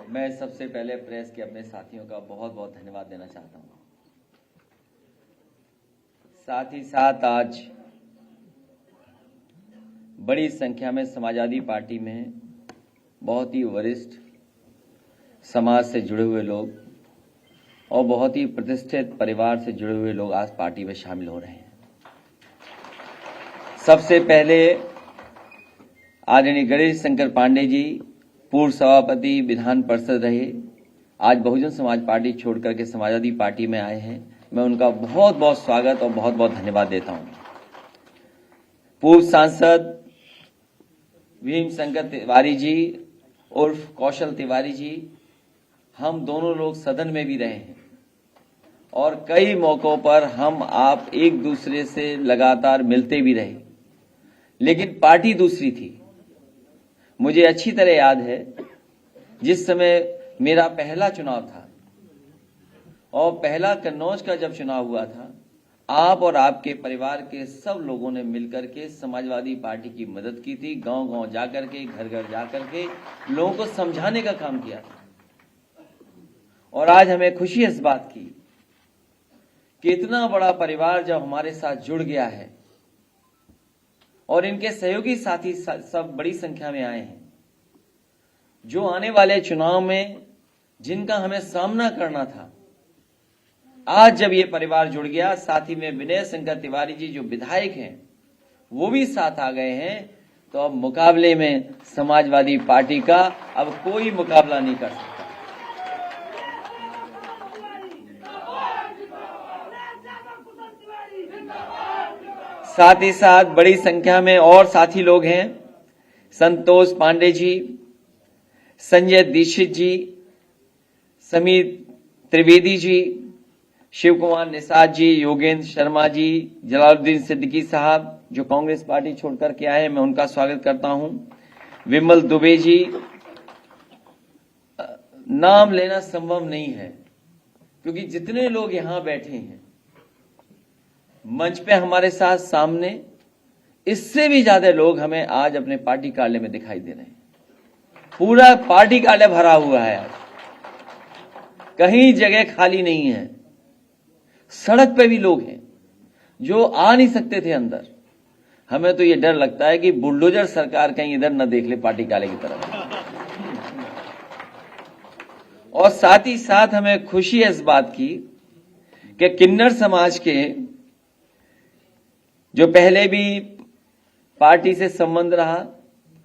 मैं सबसे पहले प्रेस के अपने साथियों का बहुत बहुत धन्यवाद देना चाहता हूं। साथ ही साथ आज बड़ी संख्या में समाजवादी पार्टी में बहुत ही वरिष्ठ समाज से जुड़े हुए लोग और बहुत ही प्रतिष्ठित परिवार से जुड़े हुए लोग आज पार्टी में शामिल हो रहे हैं। सबसे पहले आदरणीय गणेश शंकर पांडे जी, पूर्व सभापति विधान परिषद रहे, आज बहुजन समाज पार्टी छोड़ करके समाजवादी पार्टी में आए हैं। मैं उनका बहुत बहुत स्वागत और बहुत बहुत धन्यवाद देता हूं। पूर्व सांसद भीम शंकर तिवारी जी उर्फ कौशल तिवारी जी, हम दोनों लोग सदन में भी रहे हैं और कई मौकों पर हम आप एक दूसरे से लगातार मिलते भी रहे, लेकिन पार्टी दूसरी थी। मुझे अच्छी तरह याद है जिस समय मेरा पहला चुनाव था और पहला कन्नौज का जब चुनाव हुआ था, आप और आपके परिवार के सब लोगों ने मिलकर के समाजवादी पार्टी की मदद की थी। गांव-गांव जाकर के, घर-घर जाकर के लोगों को समझाने का काम किया था। और आज हमें खुशी है इस बात की कि इतना बड़ा परिवार जब हमारे साथ जुड़ गया है और इनके सहयोगी साथी सब बड़ी संख्या में आए हैं, जो आने वाले चुनाव में जिनका हमें सामना करना था, आज जब ये परिवार जुड़ गया, साथ ही में विनय शंकर तिवारी जी जो विधायक हैं वो भी साथ आ गए हैं, तो अब मुकाबले में समाजवादी पार्टी का अब कोई मुकाबला नहीं कर सकता। साथ ही साथ बड़ी संख्या में और साथी लोग हैं, संतोष पांडे जी, संजय दीक्षित जी, समीर त्रिवेदी जी, शिव कुमार निषाद जी, योगेंद्र शर्मा जी, जलालुद्दीन सिद्दीकी साहब जो कांग्रेस पार्टी छोड़कर के आए हैं, मैं उनका स्वागत करता हूं। विमल दुबे जी, नाम लेना संभव नहीं है क्योंकि जितने लोग यहां बैठे हैं मंच पे हमारे साथ सामने, इससे भी ज्यादा लोग हमें आज अपने पार्टी कार्यालय में दिखाई दे रहे हैं। पूरा पार्टी कार्यालय भरा हुआ है, आज कहीं जगह खाली नहीं है। सड़क पे भी लोग हैं जो आ नहीं सकते थे अंदर। हमें तो ये डर लगता है कि बुलडोजर सरकार कहीं इधर न देख ले पार्टी कार्यालय की तरफ। और साथ ही साथ हमें खुशी है इस बात की कि किन्नर समाज के जो पहले भी पार्टी से संबंध रहा,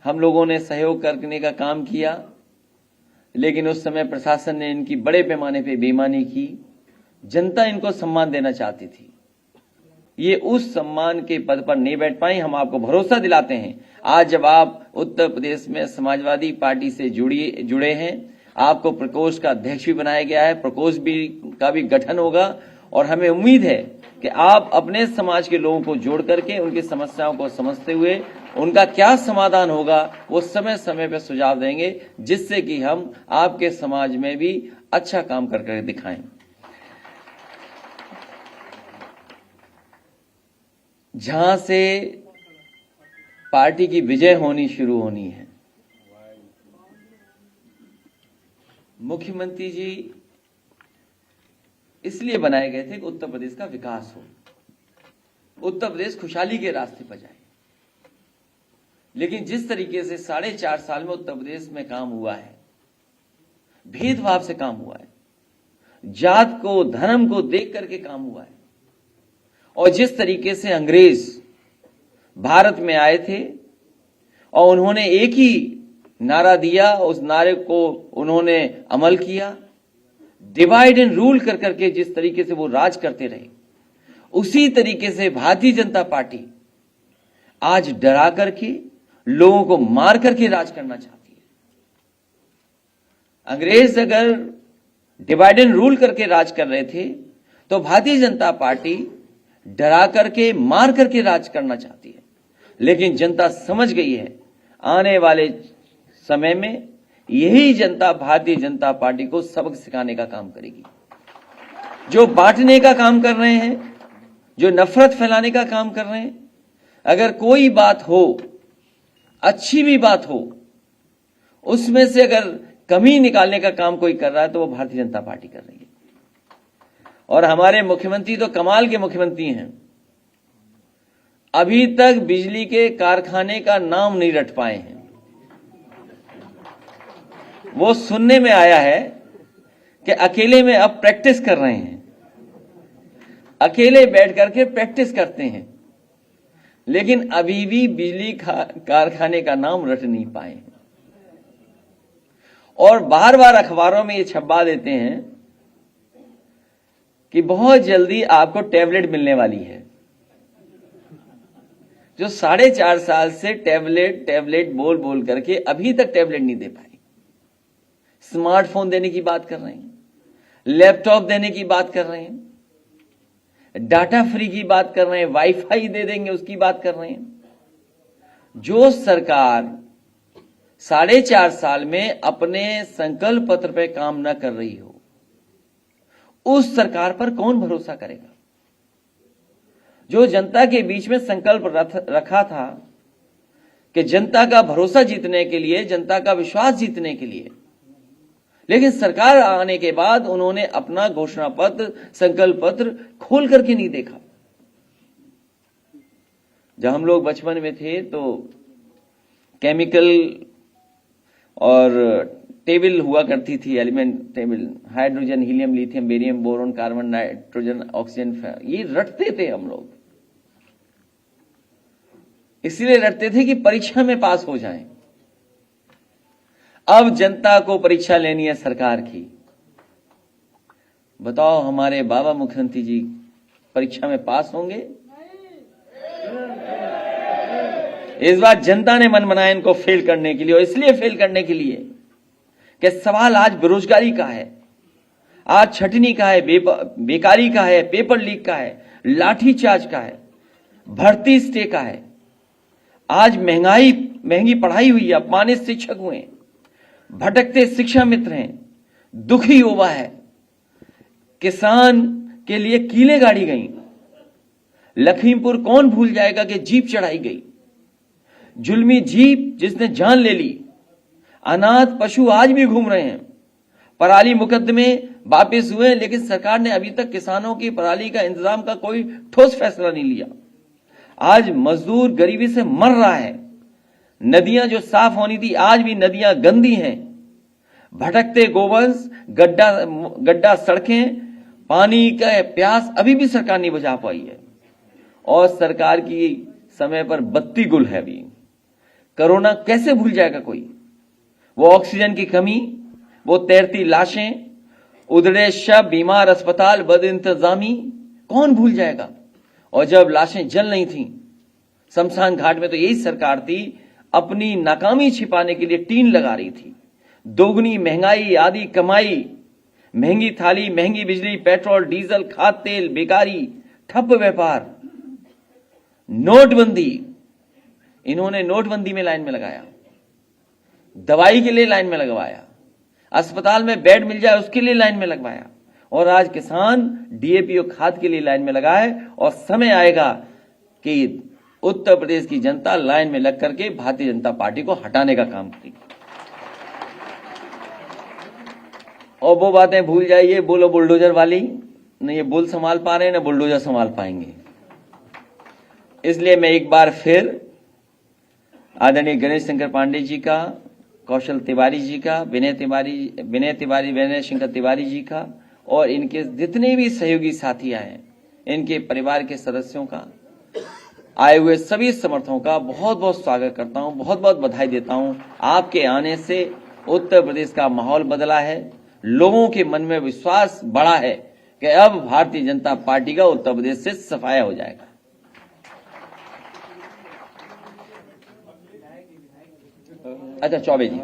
हम लोगों ने सहयोग करने का काम किया, लेकिन उस समय प्रशासन ने इनकी बड़े पैमाने पे बेईमानी की। जनता इनको सम्मान देना चाहती थी, ये उस सम्मान के पद पर नहीं बैठ पाई। हम आपको भरोसा दिलाते हैं, आज जब आप उत्तर प्रदेश में समाजवादी पार्टी से जुड़े हैं, आपको प्रकोष्ठ का अध्यक्ष भी बनाया गया है, प्रकोष्ठ का भी गठन होगा और हमें उम्मीद है कि आप अपने समाज के लोगों को जोड़ करके उनकी समस्याओं को समझते हुए उनका क्या समाधान होगा वो समय समय पर सुझाव देंगे, जिससे कि हम आपके समाज में भी अच्छा काम करके दिखाएं। जहां से पार्टी की विजय होनी शुरू होनी है, मुख्यमंत्री जी इसलिए बनाए गए थे कि उत्तर प्रदेश का विकास हो, उत्तर प्रदेश खुशहाली के रास्ते पर जाए। लेकिन जिस तरीके से 4.5 साल में उत्तर प्रदेश में काम हुआ है, भेदभाव से काम हुआ है, जात को धर्म को देख करके काम हुआ है, और जिस तरीके से अंग्रेज भारत में आए थे और उन्होंने एक ही नारा दिया, उस नारे को उन्होंने अमल किया, डिवाइड एंड रूल कर करके जिस तरीके से वो राज करते रहे, उसी तरीके से भारतीय जनता पार्टी आज डरा करके लोगों को मार करके राज करना चाहती है। अंग्रेज अगर डिवाइड एंड रूल करके राज कर रहे थे, तो भारतीय जनता पार्टी डरा करके मार करके राज करना चाहती है। लेकिन जनता समझ गई है, आने वाले समय में यही जनता भारतीय जनता पार्टी को सबक सिखाने का काम करेगी। जो बांटने का काम कर रहे हैं, जो नफरत फैलाने का काम कर रहे हैं, अगर कोई बात हो, अच्छी भी बात हो, उसमें से अगर कमी निकालने का काम कोई कर रहा है तो वो भारतीय जनता पार्टी कर रही है। और हमारे मुख्यमंत्री तो कमाल के मुख्यमंत्री हैं, अभी तक बिजली के कारखाने का नाम नहीं रट पाए हैं। वो सुनने में आया है कि अकेले में अब प्रैक्टिस कर रहे हैं, अकेले बैठ करके प्रैक्टिस करते हैं, लेकिन अभी भी बिजली कारखाने का नाम रट नहीं पाए हैं। और बार बार अखबारों में ये छपवा देते हैं कि बहुत जल्दी आपको टैबलेट मिलने वाली है। जो 4.5 साल से टैबलेट बोल बोल करके अभी तक टैबलेट नहीं दे पाए। स्मार्टफोन देने की बात कर रहे हैं, लैपटॉप देने की बात कर रहे हैं, डाटा फ्री की बात कर रहे हैं, वाईफाई दे देंगे उसकी बात कर रहे हैं। जो सरकार 4.5 साल में अपने संकल्प पत्र पे काम न कर रही हो, उस सरकार पर कौन भरोसा करेगा? जो जनता के बीच में संकल्प रखा था कि जनता का भरोसा जीतने के लिए, जनता का विश्वास जीतने के लिए, लेकिन सरकार आने के बाद उन्होंने अपना घोषणा पत्र, संकल्प पत्र खोल करके नहीं देखा। जब हम लोग बचपन में थे तो केमिकल और टेबल हुआ करती थी, element table, hydrogen, helium, lithium, barium, boron, carbon, nitrogen, oxygen, ये रटते थे हम लोग। इसलिए रटते थे कि परीक्षा में पास हो जाएं। अब जनता को परीक्षा लेनी है सरकार की। बताओ हमारे बाबा मुख्यमंत्री जी परीक्षा में पास होंगे? इस बार जनता ने मन बनाया इनको फेल करने के लिए, और इसलिए फेल करने के लिए कि सवाल आज बेरोजगारी का है, आज छटनी का है, बेकारी का है, पेपर लीक का है, लाठीचार्ज का है, भर्ती स्टे का है। आज महंगी पढ़ाई हुई है, अपमानित शिक्षक हुए, भटकते शिक्षा मित्र हैं, दुखी युवा है, किसान के लिए कीलें गाड़ी गई। लखीमपुर कौन भूल जाएगा कि जीप चढ़ाई गई, जुल्मी जीप जिसने जान ले ली। अनाथ पशु आज भी घूम रहे हैं। पराली मुकदमे वापस हुए, लेकिन सरकार ने अभी तक किसानों की पराली का इंतजाम का कोई ठोस फैसला नहीं लिया। आज मजदूर गरीबी से मर रहा है। नदियां जो साफ होनी थी, आज भी नदियां गंदी हैं। भटकते गोवंश, गड्ढा सड़कें, पानी का प्यास अभी भी सरकार नहीं बुझा पाई है। और सरकार की समय पर बत्ती गुल है अभी। कोरोना कैसे भूल जाएगा कोई? वो ऑक्सीजन की कमी, वो तैरती लाशें, उधड़े शव, बीमार अस्पताल, बद इंतजामी, कौन भूल जाएगा? और जब लाशें जल नहीं थी शमशान घाट में, तो यही सरकार थी अपनी नाकामी छिपाने के लिए टीन लगा रही थी। दोगुनी महंगाई, आधी कमाई, महंगी थाली, महंगी बिजली, पेट्रोल, डीजल, खाद तेल, बेकारी, ठप व्यापार, नोटबंदी। इन्होंने नोटबंदी में लाइन में लगाया, दवाई के लिए लाइन में लगवाया, अस्पताल में बेड मिल जाए उसके लिए लाइन में लगवाया, और आज किसान डीएपी और खाद के लिए लाइन में लगा है। और समय आएगा कि उत्तर प्रदेश की जनता लाइन में लग करके भारतीय जनता पार्टी को हटाने का काम करेगी। और वो बातें भूल जाइए, बोलो बुलडोजर वाली, न ये बुल संभाल पा रहे हैं न बुलडोजर संभाल पाएंगे। इसलिए मैं एक बार फिर आदरणीय गणेश शंकर पांडे जी का, कौशल तिवारी जी का, विनय शंकर तिवारी जी का, और इनके जितने भी सहयोगी साथी आए हैं, इनके परिवार के सदस्यों का, आए हुए सभी समर्थकों का बहुत बहुत स्वागत करता हूं, बहुत बहुत बधाई देता हूं। आपके आने से उत्तर प्रदेश का माहौल बदला है, लोगों के मन में विश्वास बढ़ा है कि अब भारतीय जनता पार्टी का उत्तर प्रदेश से सफाया हो जाएगा। अच्छा, चौबे जी,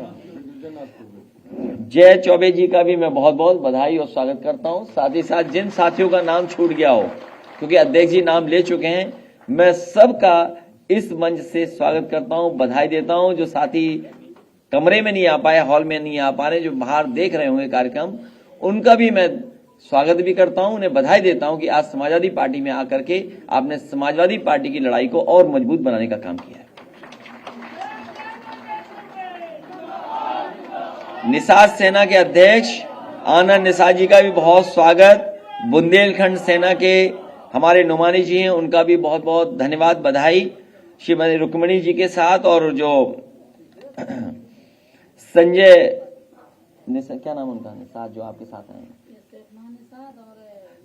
जय चौबे जी का भी मैं बहुत बहुत बधाई और स्वागत करता हूं। साथ ही साथ जिन साथियों का नाम छूट गया हो, क्योंकि अध्यक्ष जी नाम ले चुके हैं, मैं सबका इस मंच से स्वागत करता हूं, बधाई देता हूं। जो साथी कमरे में नहीं आ पाए, हॉल में नहीं आ पा रहे, जो बाहर देख रहे होंगे कार्यक्रम, उनका भी मैं स्वागत भी करता हूं, उन्हें बधाई देता हूं कि आज समाजवादी पार्टी में आकर के आपने समाजवादी पार्टी की लड़ाई को और मजबूत बनाने का काम किया है। निषाद सेना के अध्यक्ष आनंद निषाद जी का भी बहुत स्वागत। बुंदेलखंड सेना के हमारे नुमानी जी हैं, उनका भी बहुत बहुत धन्यवाद, बधाई श्रीमती रुक्मणी जी के साथ। और जो संजय क्या नाम उनका, निषाद जो आपके साथ आए हैं,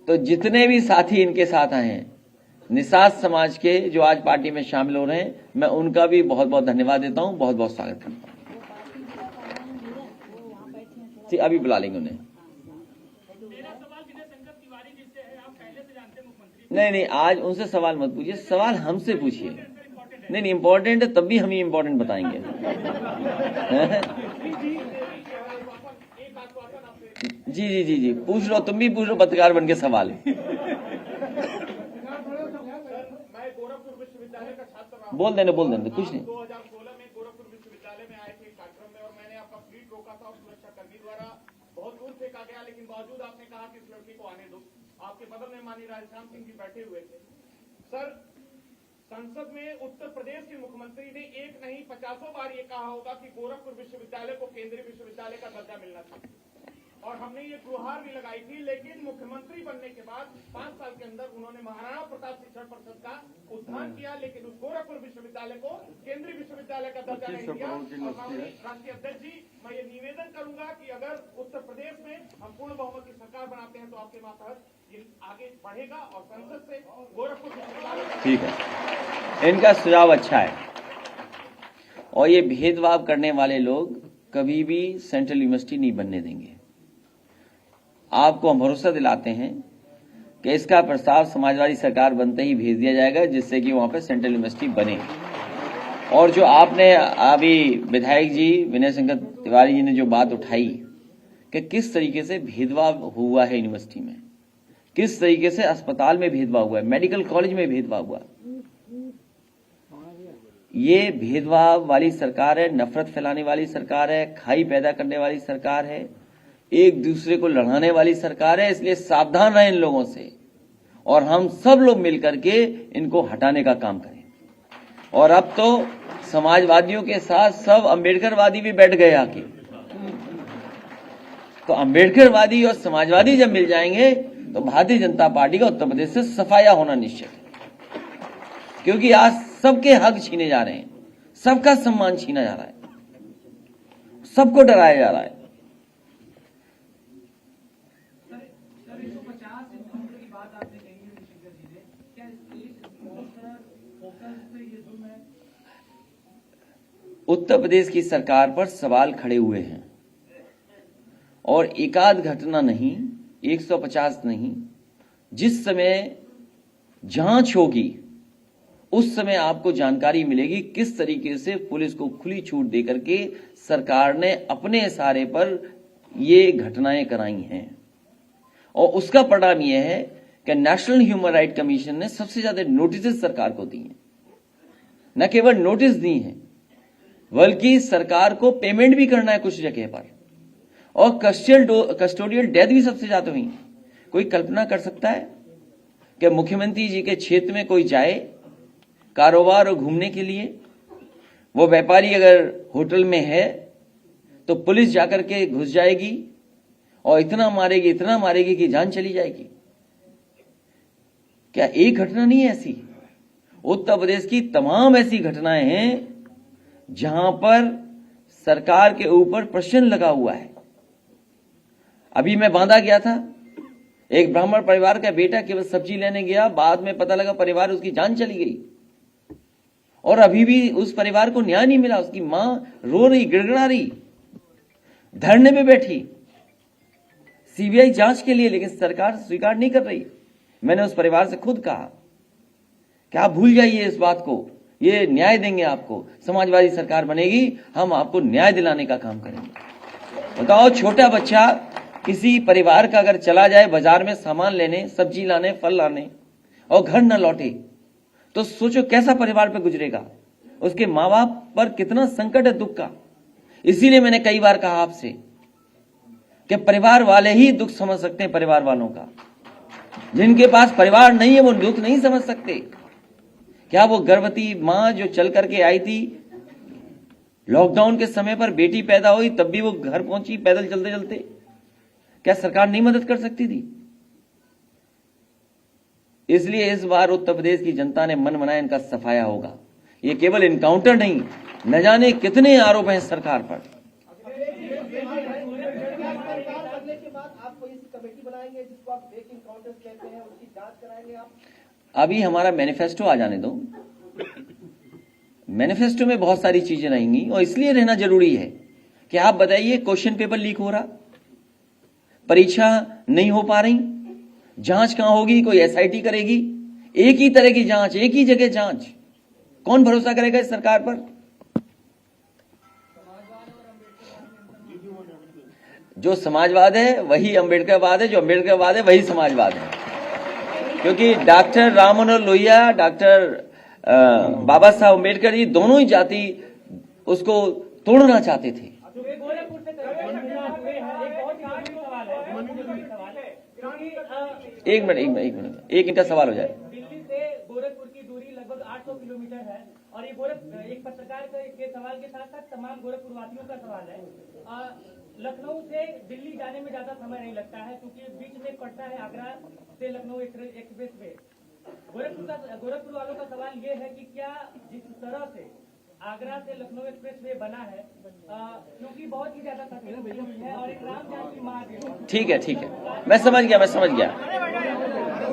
तो जितने भी साथी इनके साथ आए हैं निषाद समाज के जो आज पार्टी में शामिल हो रहे हैं, मैं उनका भी बहुत बहुत धन्यवाद देता हूं, बहुत बहुत स्वागत करता हूं। अभी बुला लेंगे उन्हें। नहीं, आज उनसे सवाल मत पूछिए, सवाल हमसे पूछिए। नहीं, इम्पोर्टेंट है, तब भी हम ही इम्पोर्टेंट बताएंगे। जी, पूछ लो, तुम भी पूछ लो, पत्रकार बन के सवाल। बोल देने कुछ नहीं। 2016 में गोरखपुर विश्वविद्यालय में आए थे कार्यक्रम में, और मैंने आपका फ्लीट रोका था और सुरक्षाकर्मी द्वारा बहुत दूर फेंका गया, लेकिन बावजूद आपने कहा कि इस लड़की को आने दो। आपके बगल में माननीय राजश्याम सिंह जी बैठे हुए थे। सर, संसद में उत्तर प्रदेश के मुख्यमंत्री ने एक नहीं 50 बार ये कहा होगा कि गोरखपुर विश्वविद्यालय को केंद्रीय विश्वविद्यालय का दर्जा मिलना चाहिए, और हमने ये गुहार भी लगाई थी। लेकिन मुख्यमंत्री बनने के बाद 5 साल के अंदर उन्होंने महाराणा प्रताप शिक्षण परिषद का उत्थान किया, लेकिन उस गोरखपुर विश्वविद्यालय को केंद्रीय विश्वविद्यालय का दर्जा नहीं दिया। और राष्ट्रीय अध्यक्ष जी, मैं ये निवेदन करूंगा कि अगर उत्तर प्रदेश में हम पूर्ण बहुमत की सरकार बनाते हैं तो आपके मातहत ये आगे बढ़ेगा और संसद से गोरखपुर विश्वविद्यालय। ठीक है, इनका सुझाव अच्छा है। और ये भेदभाव करने वाले लोग कभी भी सेंट्रल यूनिवर्सिटी नहीं बनने देंगे। आपको हम भरोसा दिलाते हैं कि इसका प्रस्ताव समाजवादी सरकार बनते ही भेज दिया जाएगा, जिससे कि वहां पे सेंट्रल यूनिवर्सिटी बने। और जो आपने अभी विधायक जी विनय शंकर तिवारी जी ने जो बात उठाई कि किस तरीके से भेदभाव हुआ है यूनिवर्सिटी में, किस तरीके से अस्पताल में भेदभाव हुआ है, मेडिकल कॉलेज में भेदभाव हुआ, ये भेदभाव वाली सरकार है, नफरत फैलाने वाली सरकार है, खाई पैदा करने वाली सरकार है, एक दूसरे को लड़ाने वाली सरकार है। इसलिए सावधान रहें इन लोगों से, और हम सब लोग मिलकर के इनको हटाने का काम करें। और अब तो समाजवादियों के साथ सब अम्बेडकरवादी भी बैठ गए आके, तो अम्बेडकरवादी और समाजवादी जब मिल जाएंगे तो भारतीय जनता पार्टी का उत्तर प्रदेश से सफाया होना निश्चित है। क्योंकि आज सबके हक छीने जा रहे हैं, सबका सम्मान छीना जा रहा है, सबको डराया जा रहा है। उत्तर प्रदेश की सरकार पर सवाल खड़े हुए हैं, और एकाध घटना नहीं, 150 नहीं, जिस समय जांच होगी उस समय आपको जानकारी मिलेगी किस तरीके से पुलिस को खुली छूट देकर के सरकार ने अपने इशारे पर ये घटनाएं कराई हैं। और उसका परिणाम यह है कि नेशनल ह्यूमन राइट कमीशन ने सबसे ज्यादा नोटिस सरकार को दी हैं। न केवल नोटिस दी हैं, बल्कि सरकार को पेमेंट भी करना है कुछ जगह पर, और कस्टोडियल डेथ भी सबसे ज्यादा हुई। कोई कल्पना कर सकता है कि मुख्यमंत्री जी के क्षेत्र में कोई जाए कारोबार और घूमने के लिए, वो व्यापारी अगर होटल में है तो पुलिस जाकर के घुस जाएगी और इतना मारेगी कि जान चली जाएगी। क्या एक घटना नहीं है ऐसी? उत्तर प्रदेश की तमाम ऐसी घटनाएं हैं जहां पर सरकार के ऊपर प्रश्न लगा हुआ है। अभी मैं बांदा गया था, एक ब्राह्मण परिवार का बेटा केवल सब्जी लेने गया, बाद में पता लगा परिवार उसकी जान चली गई, और अभी भी उस परिवार को न्याय नहीं मिला। उसकी मां रो रही, गिड़गिड़ा रही, धरने में बैठी सीबीआई जांच के लिए, लेकिन सरकार स्वीकार नहीं कर रही। मैंने उस परिवार से खुद कहा कि आप भूल जाइए इस बात को, ये न्याय देंगे आपको, समाजवादी सरकार बनेगी, हम आपको न्याय दिलाने का काम करेंगे। बताओ, छोटा बच्चा किसी परिवार का अगर चला जाए बाजार में सामान लेने, सब्जी लाने, फल लाने, और घर न लौटे, तो सोचो कैसा परिवार पे गुजरेगा, उसके माँ बाप पर कितना संकट है दुख का। इसीलिए मैंने कई बार कहा आपसे कि परिवार वाले ही दुख समझ सकते हैं, परिवार वालों का। जिनके पास परिवार नहीं है वो दुख नहीं समझ सकते। क्या वो गर्भवती मां जो चल करके आई थी लॉकडाउन के समय पर बेटी पैदा हुई तब भी वो घर पहुंची पैदल चलते चलते। क्या सरकार नहीं मदद कर सकती थी? इसलिए इस बार उत्तर प्रदेश की जनता ने मन बनाया, इनका सफाया होगा। ये केवल इनकाउंटर नहीं, न जाने कितने आरोप हैं सरकार पर। अभी हमारा मैनिफेस्टो आ जाने दो। मैनिफेस्टो में बहुत सारी चीजें रहेंगी और इसलिए रहना जरूरी है कि आप बताइए, क्वेश्चन पेपर लीक हो रहा, परीक्षा नहीं हो पा रही, जांच कहां होगी? कोई एसआईटी करेगी? एक ही तरह की जांच, एक ही जगह जांच, कौन भरोसा करेगा इस सरकार पर? जो समाजवाद है वही अंबेडकरवाद है, जो अंबेडकरवाद है वही समाजवाद है। क्योंकि डॉक्टर राम मनोहर लोहिया, डॉक्टर बाबा साहब अंबेडकर जी दोनों ही जाति उसको तोड़ना चाहते थे। एक मिनट, एक इनका सवाल हो जाए। दिल्ली से गोरखपुर की दूरी लगभग 800 किलोमीटर है और ये एक पत्रकार के सवाल के साथ साथ तमाम गोरखपुर वासियों का सवाल है। लखनऊ से दिल्ली जाने में ज्यादा समय नहीं लगता है क्योंकि बीच में पड़ता है आगरा से लखनऊ एक्सप्रेस वे। गोरखपुर वालों का सवाल ये है कि क्या जिस तरह से आगरा से लखनऊ एक्सप्रेस वे बना है, क्योंकि बहुत ही ज्यादा तकलीफ है और एक राम जानकी मार्ग। ठीक है, मैं समझ गया।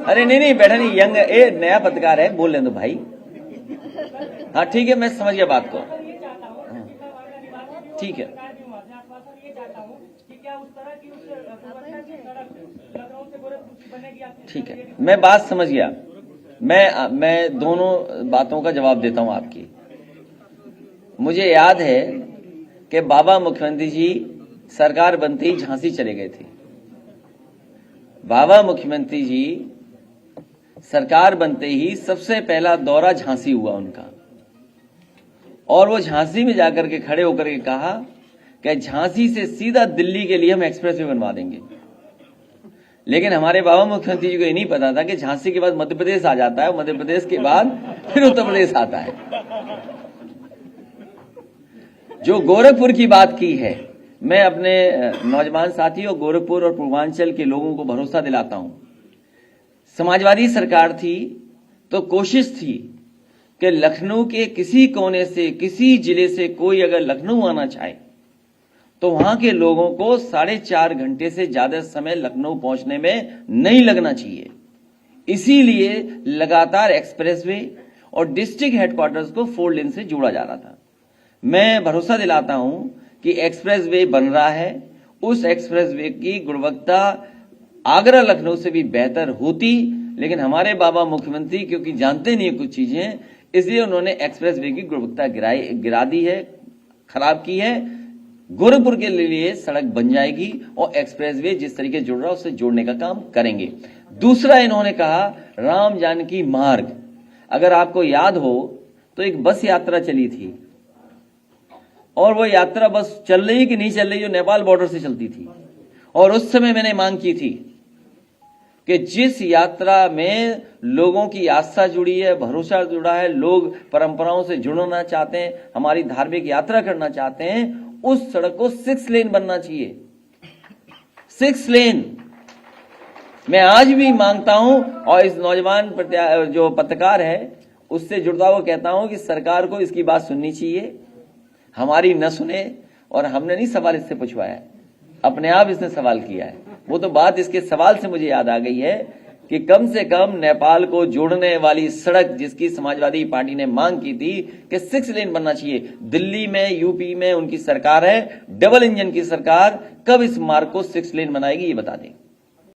अरे नहीं, बैठा नहीं, यंग ए नया पत्रकार है, बोल लें दो भाई। हाँ ठीक है, मैं समझ गया बात को। ठीक है, ठीक है, मैं बात समझ गया। मैं दोनों बातों का जवाब देता हूं आपकी। मुझे याद है कि बाबा मुख्यमंत्री जी सरकार बनते ही झांसी चले गए थे। बाबा मुख्यमंत्री जी सरकार बनते ही सबसे पहला दौरा झांसी हुआ उनका, और वो झांसी में जाकर के खड़े होकर के कहा कि झांसी से सीधा दिल्ली के लिए हम एक्सप्रेसवे बनवा देंगे। लेकिन हमारे बाबा मुख्यमंत्री जी को ये नहीं पता था कि झांसी के बाद मध्य प्रदेश आ जाता है, मध्य प्रदेश के बाद फिर उत्तर प्रदेश आता है। जो गोरखपुर की बात की है, मैं अपने नौजवान साथियों गोरखपुर और पूर्वांचल के लोगों को भरोसा दिलाता हूं, समाजवादी सरकार थी तो कोशिश थी कि लखनऊ के किसी कोने से, किसी जिले से कोई अगर लखनऊ आना चाहे तो वहां के लोगों को 4.5 घंटे से ज्यादा समय लखनऊ पहुंचने में नहीं लगना चाहिए। इसीलिए लगातार एक्सप्रेसवे और डिस्ट्रिक्ट हेडक्वार्टर्स को 4 लेन से जोड़ा जा रहा था। मैं भरोसा दिलाता हूं कि एक्सप्रेसवे बन रहा है, उस एक्सप्रेसवे की गुणवत्ता आगरा लखनऊ से भी बेहतर होती, लेकिन हमारे बाबा मुख्यमंत्री क्योंकि जानते नहीं कुछ चीजें, इसलिए उन्होंने एक्सप्रेसवे की गुणवत्ता गिरा दी है, खराब की है। गोरखपुर के लिए सड़क बन जाएगी और एक्सप्रेसवे जिस तरीके जुड़ रहा है उससे जोड़ने का काम करेंगे। दूसरा, इन्होंने कहा राम जानकी मार्ग। अगर आपको याद हो तो एक बस यात्रा चली थी, और वो यात्रा बस चल रही कि नहीं चल रही, जो नेपाल बॉर्डर से चलती थी। और उस समय मैंने मांग की थी कि जिस यात्रा में लोगों की आस्था जुड़ी है, भरोसा जुड़ा है, लोग परंपराओं से जुड़ना चाहते हैं, हमारी धार्मिक यात्रा करना चाहते हैं, उस सड़क को 6 लेन बनना चाहिए। 6 लेन मैं आज भी मांगता हूं, और इस नौजवान जो पत्रकार है उससे जुड़ता हुआ कहता हूं कि सरकार को इसकी बात सुननी चाहिए। हमारी न सुने, और हमने नहीं सवाल इससे पूछवाया है, अपने आप इसने सवाल किया है। वो तो बात इसके सवाल से मुझे याद आ गई है कि कम से कम नेपाल को जोड़ने वाली सड़क जिसकी समाजवादी पार्टी ने मांग की थी कि 6 लेन बनना चाहिए। दिल्ली में, यूपी में उनकी सरकार है, डबल इंजन की सरकार, कब इस मार्ग को 6 लेन बनाएगी ये बता दें।